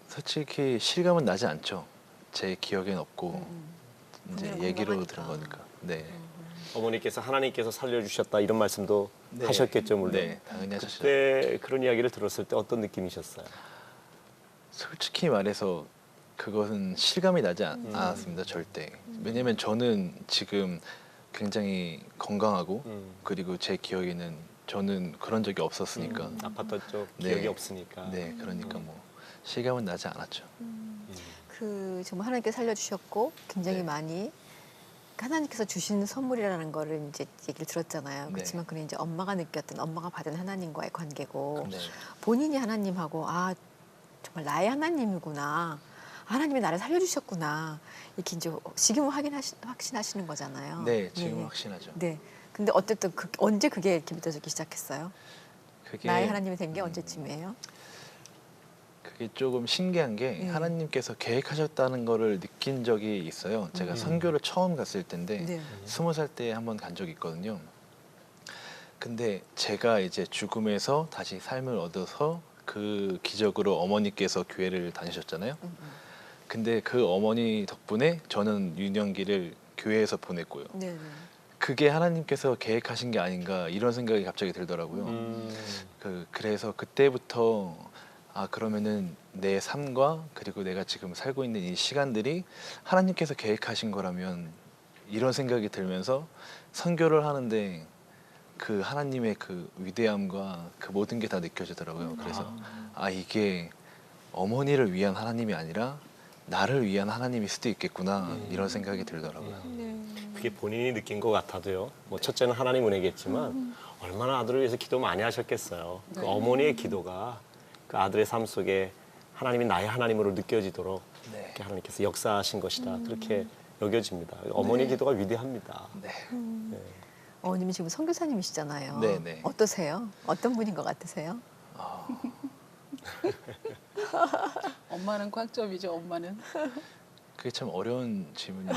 솔직히 실감은 나지 않죠. 제 기억엔 없고 이제 분명 얘기로 건강하니까. 들은 거니까. 네. 어머니께서 하나님께서 살려주셨다 이런 말씀도 네. 하셨겠죠, 물론. 네, 당연히 하셨죠. 그때 그런 이야기를 들었을 때 어떤 느낌이셨어요? 솔직히 말해서 그것은 실감이 나지 않았습니다, 절대. 왜냐면 저는 지금 굉장히 건강하고 그리고 제 기억에는 저는 그런 적이 없었으니까. 아팠던 쪽 네. 기억이 없으니까. 네, 그러니까 뭐 실감은 나지 않았죠. 그 정말 하나님께 살려주셨고 굉장히 네. 많이 하나님께서 주신 선물이라는 거를 이제 얘기를 들었잖아요. 네. 그렇지만 그는 이제 엄마가 느꼈던 엄마가 받은 하나님과의 관계고 네. 본인이 하나님하고 정말 나의 하나님이구나. 하나님이 나를 살려주셨구나. 이렇게 이제 지금은 확신하시는 거잖아요. 네, 지금 예. 확신하죠. 네. 근데 어쨌든 언제 그게 이렇게 믿어지기 시작했어요? 그게 나의 하나님이 된 게 언제쯤이에요? 그게 조금 신기한 게 하나님께서 계획하셨다는 거를 느낀 적이 있어요. 제가 선교를 처음 갔을 때인데 네. 20살 때 한 번 간 적이 있거든요. 근데 제가 이제 죽음에서 다시 삶을 얻어서 그 기적으로 어머니께서 교회를 다니셨잖아요. 근데 그 어머니 덕분에 저는 유년기를 교회에서 보냈고요. 네. 그게 하나님께서 계획하신 게 아닌가 이런 생각이 갑자기 들더라고요. 음. 그래서 그때부터 그러면은 내 삶과 그리고 내가 지금 살고 있는 이 시간들이 하나님께서 계획하신 거라면 이런 생각이 들면서 선교를 하는데 그 하나님의 그 위대함과 그 모든 게 다 느껴지더라고요. 그래서 이게 어머니를 위한 하나님이 아니라 나를 위한 하나님일 수도 있겠구나 이런 생각이 들더라고요. 그게 본인이 느낀 것 같아도요. 뭐 첫째는 하나님 은혜겠지만 얼마나 아들을 위해서 기도 많이 하셨겠어요. 그 어머니의 기도가 그 아들의 삶 속에 하나님이 나의 하나님으로 느껴지도록 네. 이렇게 하나님께서 역사하신 것이다. 그렇게 여겨집니다. 어머니의 기도가 위대합니다. 네. 어머님이 지금 선교사님이시잖아요. 네네. 어떠세요? 어떤 분인 것 같으세요? 엄마는 꽉점이죠. 엄마는. 그게 참 어려운 질문이에요.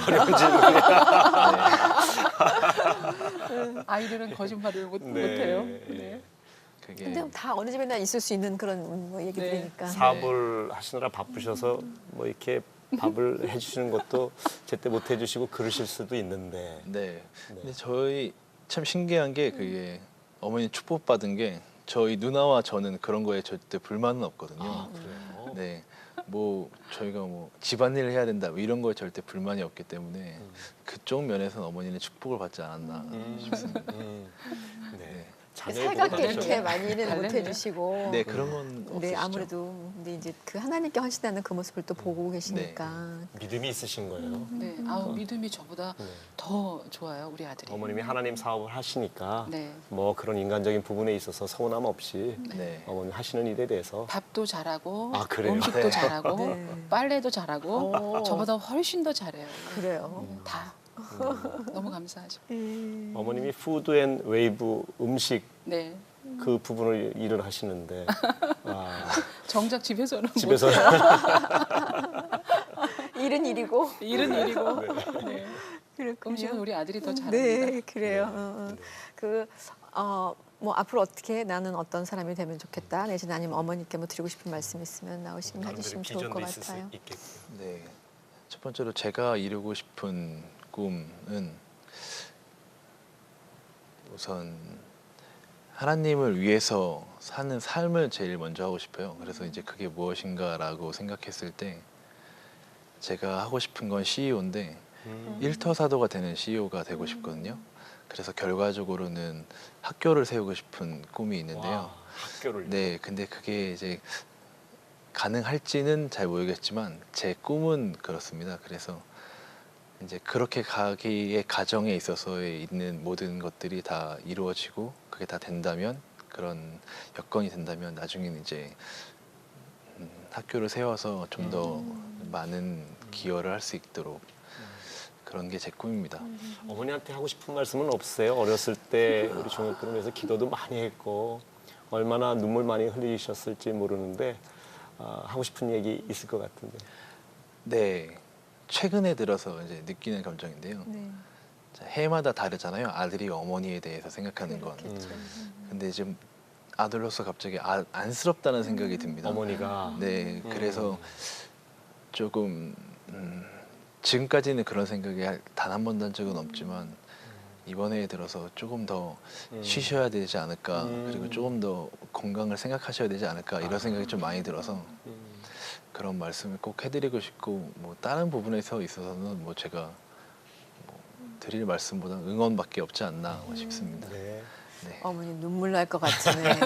아이들은 거짓말을 네. 못해요. 네. 그게 근데 다 어느 집에나 있을 수 있는 그런 뭐 얘기 네. 들으니까. 사업을 하시느라 바쁘셔서 뭐 이렇게 밥을 해주시는 것도 제때 못 해주시고 그러실 수도 있는데 네. 근데 저희 참 신기한 게 그게 어머니 축복받은 게 저희 누나와 저는 그런 거에 절대 불만은 없거든요. 아, 그래요? 네. 뭐 저희가 뭐 집안일을 해야 된다 뭐 이런 거에 절대 불만이 없기 때문에 그쪽 면에서는 어머니는 축복을 받지 않았나 싶습니다. 네. 살갑게 이렇게 자녀의 많이는 못 달래네요. 해주시고. 네, 그런 건 없으시죠? 네, 아무래도 근데 이제 그 하나님께 헌신하는 그 모습을 또 보고 계시니까. 믿음이 있으신 거예요. 네. 아우 믿음이 저보다 네. 더 좋아요. 우리 아들이. 어머님이 하나님 사업을 하시니까 네. 뭐 그런 인간적인 부분에 있어서 서운함 없이 네. 어머님 하시는 일에 대해서 밥도 잘하고 아, 그래요? 음식도 네. 잘하고 네. 빨래도 잘하고 오. 저보다 훨씬 더 잘해요. 그래요. 다 너무 감사하죠. 어머님이 푸드 앤 웨이브 음식 네. 그 부분을 일을 하시는데 아, 정작 집에서는 집에서 일은 일이고. 일은 일이고 네. 그렇군요. 음식은 우리 아들이 더 잘합니다. 네, 그래요. 뭐 앞으로 어떻게 나는 어떤 사람이 되면 좋겠다. 내지는 아니면 어머니께 뭐 드리고 싶은 말씀 있으면 나오시면 해주시면 좋을 것 비전도 있을 수 같아요. 있겠고. 네. 첫 번째로 제가 이루고 싶은 꿈은 우선 하나님을 위해서 사는 삶을 제일 먼저 하고 싶어요. 그래서 이제 그게 무엇인가라고 생각했을 때 제가 하고 싶은 건 CEO인데 일터사도가 되는 CEO가 되고 싶거든요. 그래서 결과적으로는 학교를 세우고 싶은 꿈이 있는데요. 와, 학교를 네, 근데 그게 이제 가능할지는 잘 모르겠지만 제 꿈은 그렇습니다. 그래서 이제 그렇게 가기의 과정에 있어서에 있는 모든 것들이 다 이루어지고 그게 다 된다면 그런 여건이 된다면 나중에는 이제 학교를 세워서 좀 더 많은 기여를 할 수 있도록 그런 게 제 꿈입니다. 어머니한테 하고 싶은 말씀은 없으세요? 어렸을 때 우리 종혁군을 서 기도도 많이 했고 얼마나 눈물 많이 흘리셨을지 모르는데 하고 싶은 얘기 있을 것 같은데. 네, 최근에 들어서 이제 느끼는 감정인데요. 네. 자, 해마다 다르잖아요. 아들이 어머니에 대해서 생각하는 건. 그렇겠죠. 근데 지금 아들로서 갑자기 안쓰럽다는 생각이 듭니다. 어머니가 네, 그래서 조금 지금까지는 그런 생각이 단 한 번도 한 적은 없지만 이번에 들어서 조금 더 쉬셔야 되지 않을까 그리고 조금 더 건강을 생각하셔야 되지 않을까 이런 생각이 좀 많이 들어서 그런 말씀을 꼭 해드리고 싶고 뭐 다른 부분에서 있어서는 뭐 제가 뭐 드릴 말씀보다 응원밖에 없지 않나 싶습니다. 네. 네. 어머니 눈물 날 것 같으네.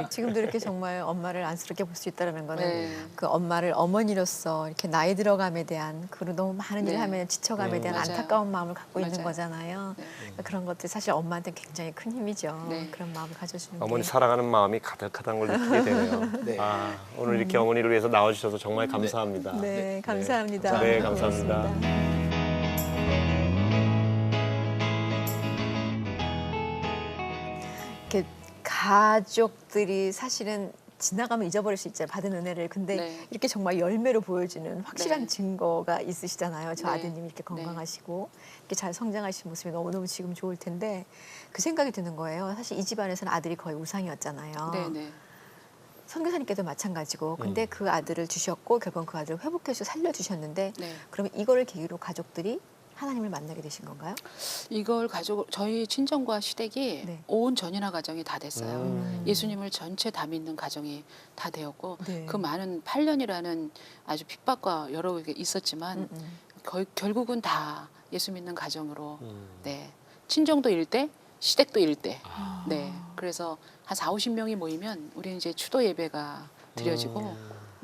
지금도 이렇게 정말 엄마를 안쓰럽게 볼 수 있다는 거는 네. 그 엄마를 어머니로서 이렇게 나이 들어감에 대한 그리고 너무 많은 네. 일을 하면 지쳐감에 대한 맞아요. 안타까운 마음을 갖고 있는 맞아요. 거잖아요. 네. 그러니까 그런 것들 사실 엄마한테 굉장히 큰 힘이죠. 네. 그런 마음을 가져주는 어머니 게. 사랑하는 마음이 가득하다는 걸 느끼게 되네요. 네. 아, 오늘 이렇게 어머니를 위해서 나와주셔서 정말 감사합니다. 네, 감사합니다. 네, 감사합니다. 고맙습니다. 이렇게 가족들이 사실은 지나가면 잊어버릴 수 있잖아요. 받은 은혜를. 근데 네. 이렇게 정말 열매로 보여지는 확실한 네. 증거가 있으시잖아요. 저 네. 아드님이 이렇게 건강하시고 이렇게 잘 성장하신 모습이 너무너무 지금 좋을 텐데 그 생각이 드는 거예요. 사실 이 집안에서는 아들이 거의 우상이었잖아요. 네네. 선교사님께도 마찬가지고 근데 그 아들을 주셨고 결국은 그 아들을 회복해서 살려주셨는데 네. 그러면 이거를 계기로 가족들이 하나님을 만나게 되신 건가요? 이걸 가족 저희 친정과 시댁이 네. 온 전인화 가정이 다 됐어요. 음. 예수님을 전체 다 믿는 가정이 다 되었고 네. 그 많은 8년이라는 아주 핍박과 여러 게 있었지만 결국은 다 예수 믿는 가정으로 네 친정도 일대 시댁도 일대 네 그래서 한 4, 50명이 모이면 우리는 이제 추도 예배가 드려지고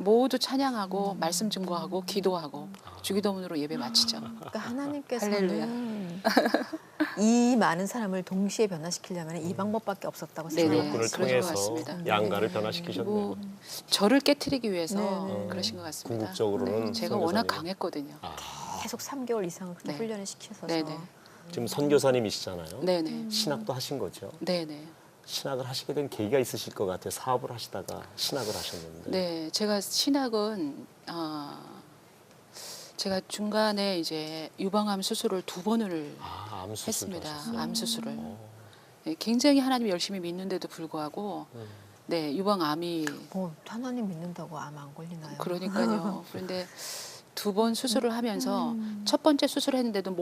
모두 찬양하고 말씀 증거하고 기도하고 주기도문으로 예배 마치죠. 그러니까 하나님께서는 할렐루야. 이 많은 사람을 동시에 변화시키려면 이 방법밖에 없었다고 네네. 사역꾼을 생각합니다. 그러신 것 통해서 같습니다. 양가를 그리고 변화시키셨네요. 저를 깨트리기 위해서 네네. 그러신 것 같습니다. 궁극적으로는 제가 워낙 선교사님은- 강했거든요. 계속 3개월 이상을 그렇게 네. 훈련을 시켜서 네네. 지금 선교사님이시잖아요. 네네. 신학도 하신 거죠. 네네. 신학을 하시게 된 계기가 있으실 것 같아요. 사업을 하시다가 신학을 하셨는데. 네, 제가 신학은 제가 중간에 이제 유방암 수술을 2번을 암 수술도 했습니다. 하셨어요. 암 수술을. 어. 네, 굉장히 하나님 열심히 믿는데도 불구하고 네, 유방암이 하나님 믿는다고 암 안 걸리나요? 그러니까요. 그런데 2번 수술을 하면서 첫 번째 수술했는데도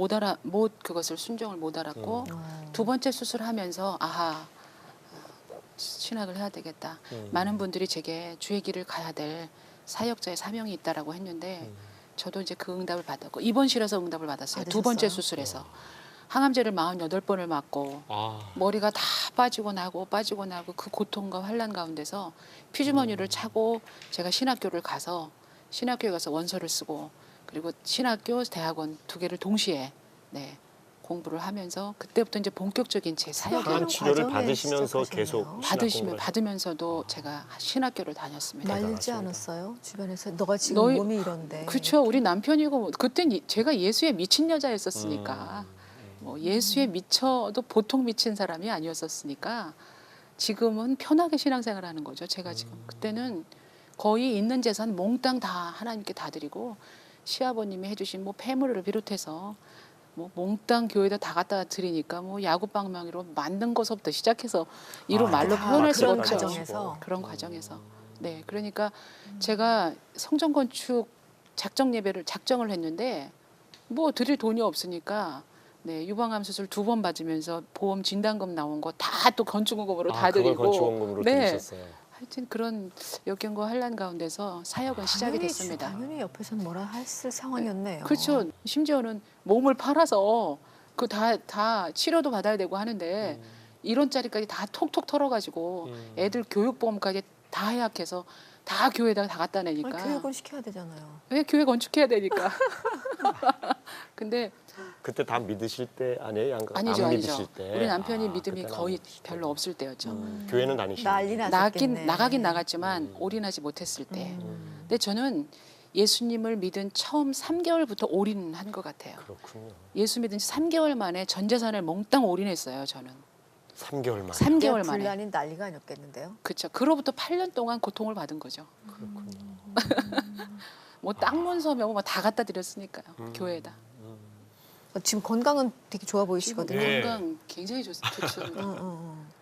그것을 순종을 못 알았고 두 번째 수술하면서 아하 신학을 해야 되겠다. 많은 분들이 제게 주의 길을 가야 될 사역자의 사명이 있다라고 했는데 저도 이제 그 응답을 받았고 입원실에서 응답을 받았어요. 두 번째 받으셨어요? 수술에서 항암제를 48번을 맞고 머리가 다 빠지고 나고 그 고통과 환란 가운데서 피주머니를 차고 제가 신학교에 가서 원서를 쓰고 그리고 신학교 대학원 2개를 동시에 네, 공부를 하면서 그때부터 이제 본격적인 제 사역을 항암 치료를 과정에 받으시면서 시작하셨네요. 계속 신학 공부를 받으면서도 제가 신학교를 다녔습니다. 말리지 대단하십니다. 않았어요? 주변에서 너가 지금 너희- 몸이 이런데. 그렇죠. 우리 남편이고 그땐 제가 예수에 미친 여자였었으니까 뭐 예수에 미쳐도 보통 미친 사람이 아니었었으니까 지금은 편하게 신앙생활하는 거죠. 제가 지금 그때는 거의 있는 재산 몽땅 다 하나님께 다 드리고 시아버님이 해주신 뭐 폐물을 비롯해서 뭐 몽땅 교회에다 다 갖다 드리니까 뭐 야구방망이로 만든 것부터 시작해서 이로 말로 다 표현할 수가 그런 없죠. 과정에서. 그런 과정에서. 네, 그러니까 제가 성전 건축 작정을 했는데 뭐 드릴 돈이 없으니까 네, 유방암 수술 2번 받으면서 보험 진단금 나온 거 다 또 건축원금으로 다 그걸 드리고 건축원금으로 네, 드리셨어요. 하여튼 그런 역경과 환란 가운데서 사역은 시작이 됐습니다. 당연히 옆에서는 뭐라 했을 상황이었네요. 그렇죠. 심지어는 몸을 팔아서 그 다 치료도 받아야 되고 하는데 1원짜리까지 다 톡톡 털어가지고 애들 교육보험까지 다 해약해서 다 교회에다가 다 갖다 내니까. 아니, 교육은 시켜야 되잖아요. 왜 교회 건축해야 되니까. 근데 그때 다 믿으실 때 아니에요? 아니죠, 안 아니죠. 믿으실 때. 우리 남편이 믿음이 그때는 거의 안 믿으실 별로 때고. 없을 때였죠. 교회는 다니시고. 난리 나셨겠네. 나가긴 나갔지만 올인하지 못했을 때. 근데 저는 예수님을 믿은 처음 3개월부터 올인한 것 같아요. 그렇군요. 예수 믿은 지 3개월 만에 전 재산을 몽땅 올인했어요. 저는 3개월 만에. 3개월 만에. 분란이 난리가 아니었겠는데요. 그렇죠. 그로부터 8년 동안 고통을 받은 거죠. 그렇군요. 뭐 땅 문서며 뭐 다 갖다 드렸으니까요. 교회에다. 지금 건강은 되게 좋아 보이시거든요. 예. 건강 굉장히 좋습니다.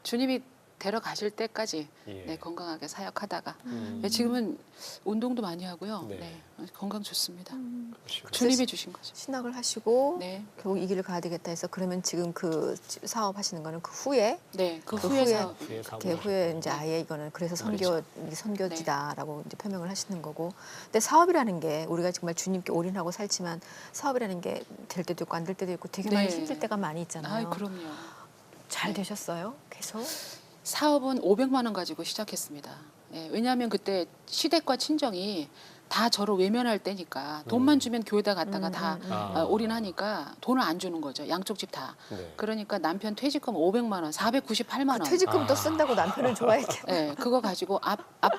주님이 데려가실 때까지 예. 네, 건강하게 사역하다가 네, 지금은 운동도 많이 하고요. 네. 네, 건강 좋습니다. 그러시군요. 주님이 주신 거죠. 신학을 하시고 네, 결국 이 길을 가야 되겠다 해서 그러면 지금 그 사업 하시는 거는 그 후에 네, 그 그 후에 후에 사업. 뒤에 사업을 그 후에 하시고. 이제 아예 이거는 그래서 그렇죠. 선교지다라고 이제 표명을 하시는 거고. 근데 사업이라는 게 우리가 정말 주님께 올인하고 살지만 사업이라는 게 될 때도 있고 안 될 때도 있고 되게 많이 네. 힘들 때가 많이 있잖아요. 아, 그럼요. 잘 되셨어요? 계속? 사업은 500만 원 가지고 시작했습니다. 예, 왜냐하면 그때 시댁과 친정이 다 저를 외면할 때니까 돈만 주면 교회다 갔다가 다 올인하니까 돈을 안 주는 거죠. 양쪽 집 다. 네. 그러니까 남편 퇴직금 500만 원, 498만 원. 퇴직금도 쓴다고 남편을 좋아했겠네. 예, 그거 가지고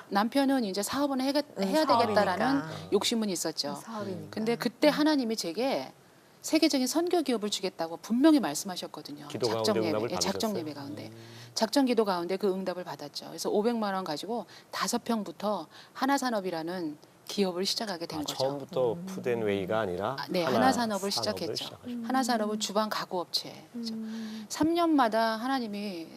남편은 이제 사업은 해야 되겠다라는 사업이니까. 욕심은 있었죠. 사업이니까. 근데 그때 하나님이 제게 세계적인 선교 기업을 주겠다고 분명히 말씀하셨거든요. 기도 가운데 응답을 작정 받으셨어요? 예배 가운데. 작정 기도 가운데 그 응답을 받았죠. 그래서 500만 원 가지고 5평부터 하나산업이라는 기업을 시작하게 된 거죠. 처음부터 푸덴웨이가 아니라 네, 하나산업을 시작했죠. 시작하셨군요. 하나산업은 주방 가구업체. 3년마다 하나님이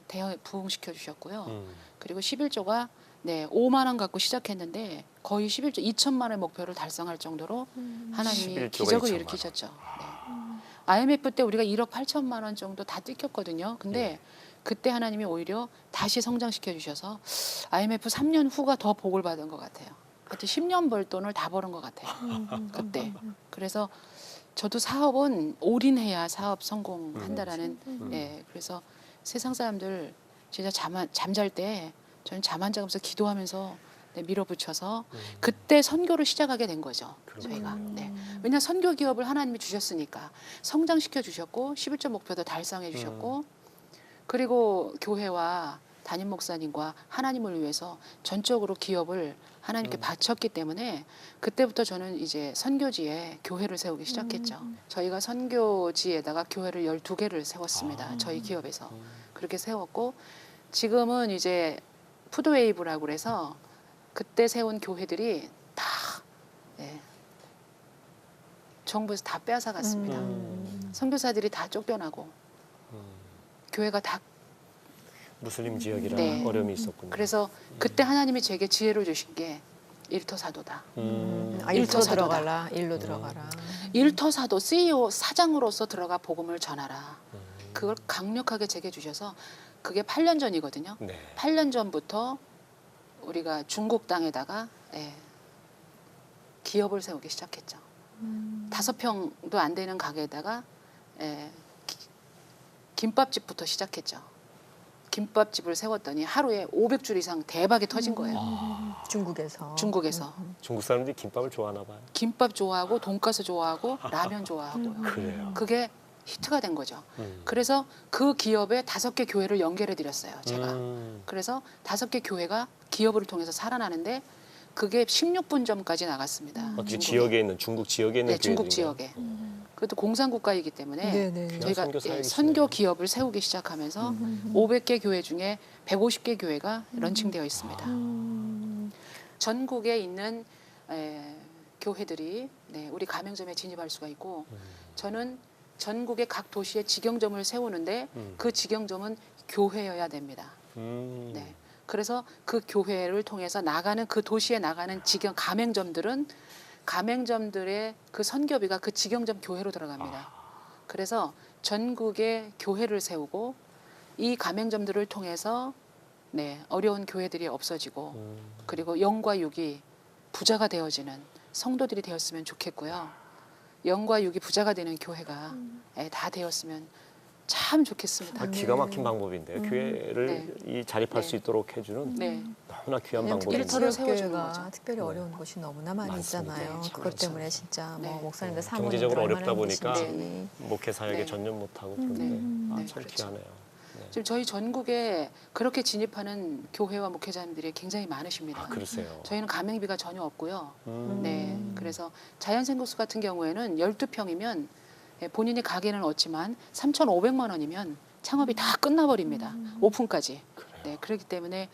부흥시켜 주셨고요. 그리고 11조가 네, 5만 원 갖고 시작했는데 거의 11조 2천만 원 목표를 달성할 정도로 하나님이 11조가 기적을 2천만 원. 일으키셨죠. 네. IMF 때 우리가 1억 8천만 원 정도 다 뜯겼거든요. 근데 그때 하나님이 오히려 다시 성장시켜 주셔서 IMF 3년 후가 더 복을 받은 것 같아요. 하여튼 10년 벌 돈을 다 버는 것 같아요. 그때. 그래서 저도 사업은 올인해야 사업 성공한다라는 예, 그래서 세상 사람들 진짜 잠잘 때 저는 잠 안 자면서 기도하면서 네, 밀어붙여서 그때 선교를 시작하게 된 거죠. 그렇군요. 저희가. 네. 왜냐 선교 기업을 하나님이 주셨으니까 성장시켜 주셨고 11조 목표도 달성해 주셨고 그리고 교회와 담임 목사님과 하나님을 위해서 전적으로 기업을 하나님께 바쳤기 때문에 그때부터 저는 이제 선교지에 교회를 세우기 시작했죠. 저희가 선교지에다가 교회를 12개를 세웠습니다. 저희 기업에서. 그렇게 세웠고 지금은 이제 푸드웨이브라고 그래서 그때 세운 교회들이 다 네, 정부에서 다 빼앗아 갔습니다. 선교사들이 다 쫓겨나고 교회가 다 무슬림 지역이라 네. 어려움이 있었군요. 그래서 그때 하나님이 제게 지혜를 주신 게 일터사도다. 일터 일터사도다. 들어가라, 일로 들어가라. 일터사도 CEO 사장으로서 들어가 복음을 전하라. 그걸 강력하게 제게 주셔서 그게 8년 전이거든요. 네. 8년 전부터 우리가 중국 땅에다가 예, 기업을 세우기 시작했죠. 5평도 안 되는 가게에다가 예, 김밥집부터 시작했죠. 김밥집을 세웠더니 하루에 500줄 이상 대박이 터진 거예요. 중국에서. 중국에서. 중국 사람들이 김밥을 좋아하나 봐요. 김밥 좋아하고 돈가스 좋아하고 라면 좋아하고요. 그래요. 그게 히트가 된 거죠. 그래서 그 기업에 5개 교회를 연결해 드렸어요. 제가. 그래서 5개 교회가 기업을 통해서 살아나는데 그게 16분점까지 나갔습니다. 어떻게 중국에. 지역에 있는 중국 지역에 있는 네, 중국 교회들인가요? 지역에. 그것도 공산국가이기 때문에 네네. 저희가 선교 사역이 선교 기업을 세우기 시작하면서 500개 교회 중에 150개 교회가 런칭되어 있습니다. 전국에 있는 교회들이 네, 우리 가맹점에 진입할 수가 있고 저는 전국의 각 도시에 직영점을 세우는데 그 직영점은 교회여야 됩니다. 네. 그래서 그 교회를 통해서 나가는 그 도시에 나가는 직영 가맹점들은 가맹점들의 그 선교비가 그 직영점 교회로 들어갑니다. 그래서 전국에 교회를 세우고 이 가맹점들을 통해서 네, 어려운 교회들이 없어지고 그리고 영과 육이 부자가 되어지는 성도들이 되었으면 좋겠고요. 영과 육이 부자가 되는 교회가 다 되었으면 참 좋겠습니다. 아, 기가 막힌 방법인데요. 교회를 이 자립할 네. 수 있도록 해주는 네. 너무나 귀한 왜냐면 특히 방법입니다. 일터를 세워주는 지역교회가 거죠. 특별히 어려운 곳이 너무나 많이 많습니다. 있잖아요. 네, 그것 그렇죠. 때문에 진짜 뭐 네. 목사님들 네. 사모님들 경제적으로 얼마나 어렵다 보니까 힘드신지. 목회 사역에 네. 전념 못하고 그런데 네, 참 그렇죠. 귀하네요. 네. 지금 저희 전국에 그렇게 진입하는 교회와 목회자님들이 굉장히 많으십니다. 아, 그러세요. 저희는 가맹비가 전혀 없고요. 음. 네, 그래서 자연생국수 같은 경우에는 12평이면 본인이 가게는 얻지만 3,500만 원이면 창업이 다 끝나버립니다. 오픈까지. 그래요. 네, 그렇기 때문에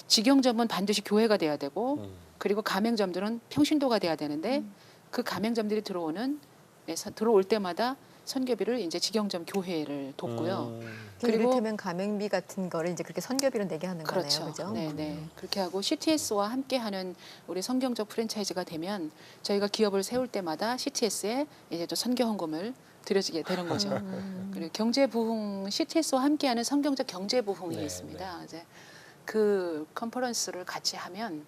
직영점은 반드시 교회가 돼야 되고 그리고 가맹점들은 평신도가 돼야 되는데 그 가맹점들이 들어올 때마다 선교비를 이제 직영점 교회를 돕고요. 그리고 그리고- 이를테면 가맹비 같은 거를 이제 그렇게 선교비로 내게 하는 그렇죠. 거네요. 그죠? 네, 네. 그렇게 하고 CTS와 함께하는 우리 성경적 프랜차이즈가 되면 저희가 기업을 세울 때마다 CTS에 이제 또 선교 헌금을 드려지게 되는 거죠. 그리고 경제 부흥 CTS와 함께하는 성경적 경제 부흥이 네, 있습니다. 이제 그 컨퍼런스를 같이 하면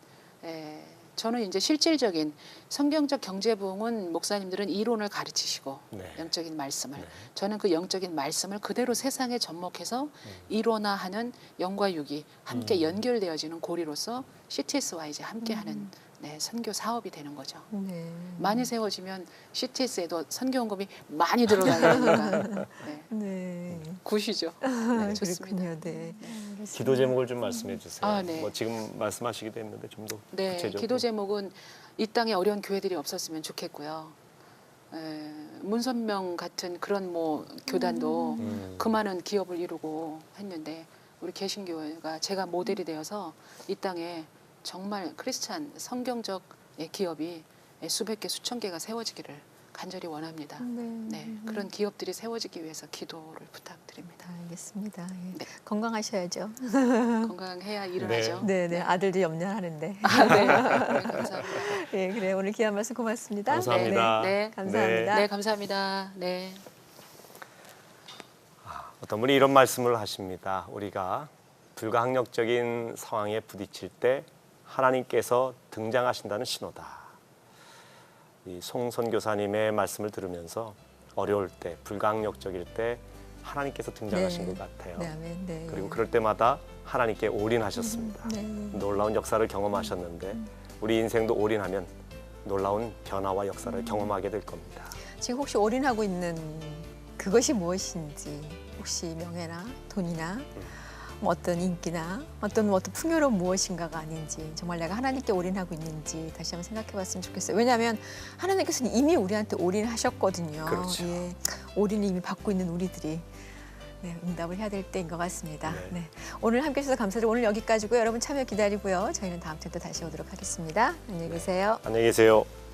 저는 이제 실질적인 성경적 경제 부흥은 목사님들은 이론을 가르치시고 네. 영적인 말씀을 네. 저는 그 영적인 말씀을 그대로 세상에 접목해서 일원화하는 영과 육이 함께 연결되어지는 고리로서 CTS와 이제 함께하는 네, 선교 사업이 되는 거죠. 네. 많이 세워지면 CTS에도 선교 헌금이 많이 들어가야 되니까 네, 네. 굿이죠. 네, 좋습니다. 그렇군요. 네. 기도 제목을 좀 말씀해 주세요. 아, 네. 뭐 지금 말씀하시기도 했는데 좀 더 네, 구체적으로. 기도 제목은 이 땅에 어려운 교회들이 없었으면 좋겠고요. 문선명 같은 그런 뭐 교단도 그 많은 기업을 이루고 했는데 우리 개신교회가 제가 모델이 되어서 이 땅에 정말 크리스찬 성경적 기업이 수백 개 수천 개가 세워지기를 간절히 원합니다. 네, 그런 기업들이 세워지기 위해서 기도를 부탁드립니다. 알겠습니다. 예. 네. 건강하셔야죠. 건강해야 일을 네. 하죠. 네, 네. 아들도 염려하는데. 아, 네. 네, 감사합니다. 예, 그래 오늘 귀한 말씀 고맙습니다. 감사합니다. 네, 네. 감사합니다. 네, 감사합니다. 네. 어떤 분이 이런 말씀을 하십니다. 우리가 불가항력적인 상황에 부딪힐 때 하나님께서 등장하신다는 신호다. 이 송 선교사님의 말씀을 들으면서 어려울 때, 불가항력적일 때 하나님께서 등장하신 네. 것 같아요. 네, 아멘. 네. 그리고 그럴 때마다 하나님께 올인하셨습니다. 네. 놀라운 역사를 경험하셨는데 우리 인생도 올인하면 놀라운 변화와 역사를 경험하게 될 겁니다. 지금 혹시 올인하고 있는 그것이 무엇인지, 혹시 명예나 돈이나 뭐 어떤 인기나 어떤 풍요로운 무엇인가가 아닌지, 정말 내가 하나님께 올인하고 있는지 다시 한번 생각해 봤으면 좋겠어요. 왜냐하면 하나님께서는 이미 우리한테 올인하셨거든요. 그렇죠. 예, 올인을 이미 받고 있는 우리들이 네, 응답을 해야 될 때인 것 같습니다. 네. 네. 오늘 함께 해주셔서 감사드리고 오늘 여기까지고요. 여러분 참여 기다리고요. 저희는 다음 주에 또 다시 오도록 하겠습니다. 안녕히 계세요. 안녕히 계세요.